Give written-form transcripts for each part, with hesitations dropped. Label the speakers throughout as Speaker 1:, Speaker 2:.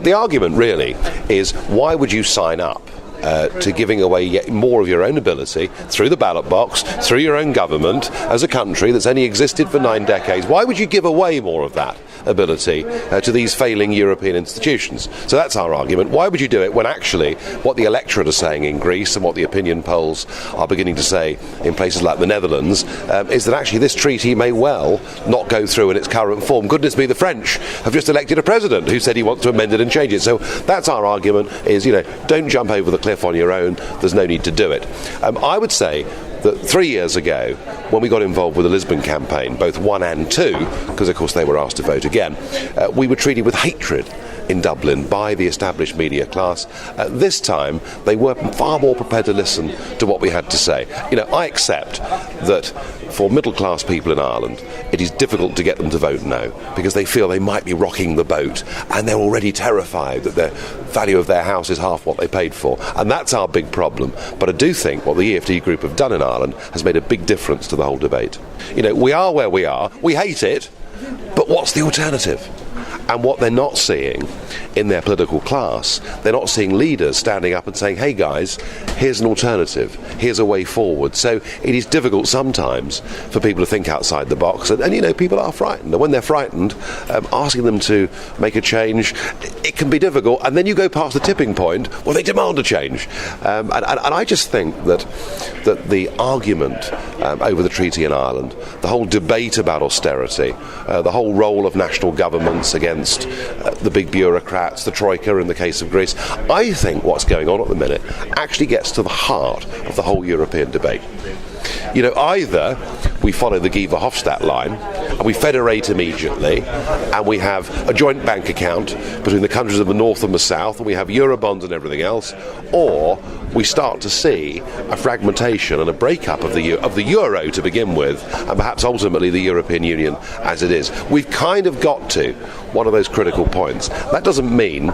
Speaker 1: The argument really is, why would you sign up to giving away yet more of your own ability through the ballot box, through your own government, as a country that's only existed for 9 decades? Why would you give away more of that ability to these failing European institutions? So that's our argument. Why would you do it when actually what the electorate are saying in Greece and what the opinion polls are beginning to say in places like the Netherlands is that actually this treaty may well not go through in its current form. Goodness me, the French have just elected a president who said he wants to amend it and change it. So that's our argument, is, don't jump over the cliff on your own. There's no need to do it. I would say that 3 years ago, when we got involved with the Lisbon campaign, both 1 and 2, because of course they were asked to vote again, we were treated with hatred in Dublin by the established media class. This time, they were far more prepared to listen to what we had to say. I accept that for middle-class people in Ireland, it is difficult to get them to vote no, because they feel they might be rocking the boat, and they're already terrified that the value of their house is half what they paid for. And that's our big problem. But I do think what the EFD group have done in Ireland has made a big difference to the whole debate. We are where we are. We hate it, but what's the alternative? And what they're not seeing in their political class, they're not seeing leaders standing up and saying, hey guys, here's an alternative, here's a way forward. So it is difficult sometimes for people to think outside the box, and people are frightened. And when they're frightened, asking them to make a change, it can be difficult. And then you go past the tipping point where they demand a change. And I just think that the argument over the treaty in Ireland, the whole debate about austerity, the whole role of national governments against the big bureaucrats, the Troika in the case of Greece, I think what's going on at the minute actually gets to the heart of the whole European debate. Either we follow the Guy Verhofstadt line and we federate immediately, and we have a joint bank account between the countries of the north and the south, and we have Eurobonds and everything else, or we start to see a fragmentation and a breakup of the euro to begin with, and perhaps ultimately the European Union as it is. We've kind of got to one of those critical points. That doesn't mean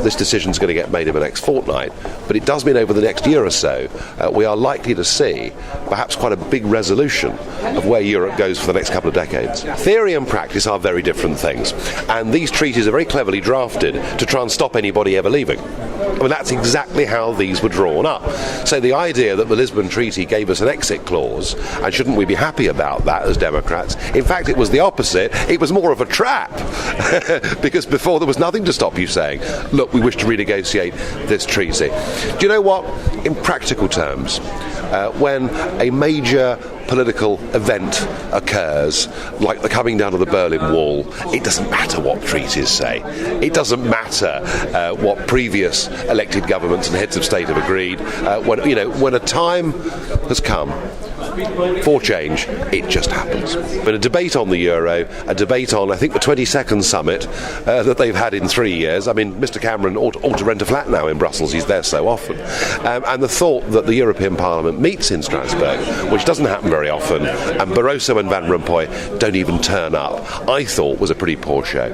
Speaker 1: this decision's going to get made in the next fortnight, but it does mean over the next year or so we are likely to see perhaps quite a big resolution of where Europe goes for the next couple of decades. Theory and practice are very different things, and these treaties are very cleverly drafted to try and stop anybody ever leaving. That's exactly how these were drawn up. So the idea that the Lisbon Treaty gave us an exit clause, and shouldn't we be happy about that as Democrats? In fact, it was the opposite. It was more of a trap, because before there was nothing to stop you saying, look, we wish to renegotiate this treaty. Do you know what? In practical terms, when a major political event occurs, like the coming down of the Berlin Wall, it doesn't matter what treaties say. It doesn't matter what previous elected governments and heads of state have agreed. When a time has come for change, it just happens. But a debate on the euro, a debate on, I think, the 22nd summit that they've had in 3 years. I mean, Mr. Cameron ought to rent a flat now in Brussels. He's there so often. And the thought that the European Parliament meets in Strasbourg, which doesn't happen very often, and Barroso and Van Rompuy don't even turn up, I thought was a pretty poor show.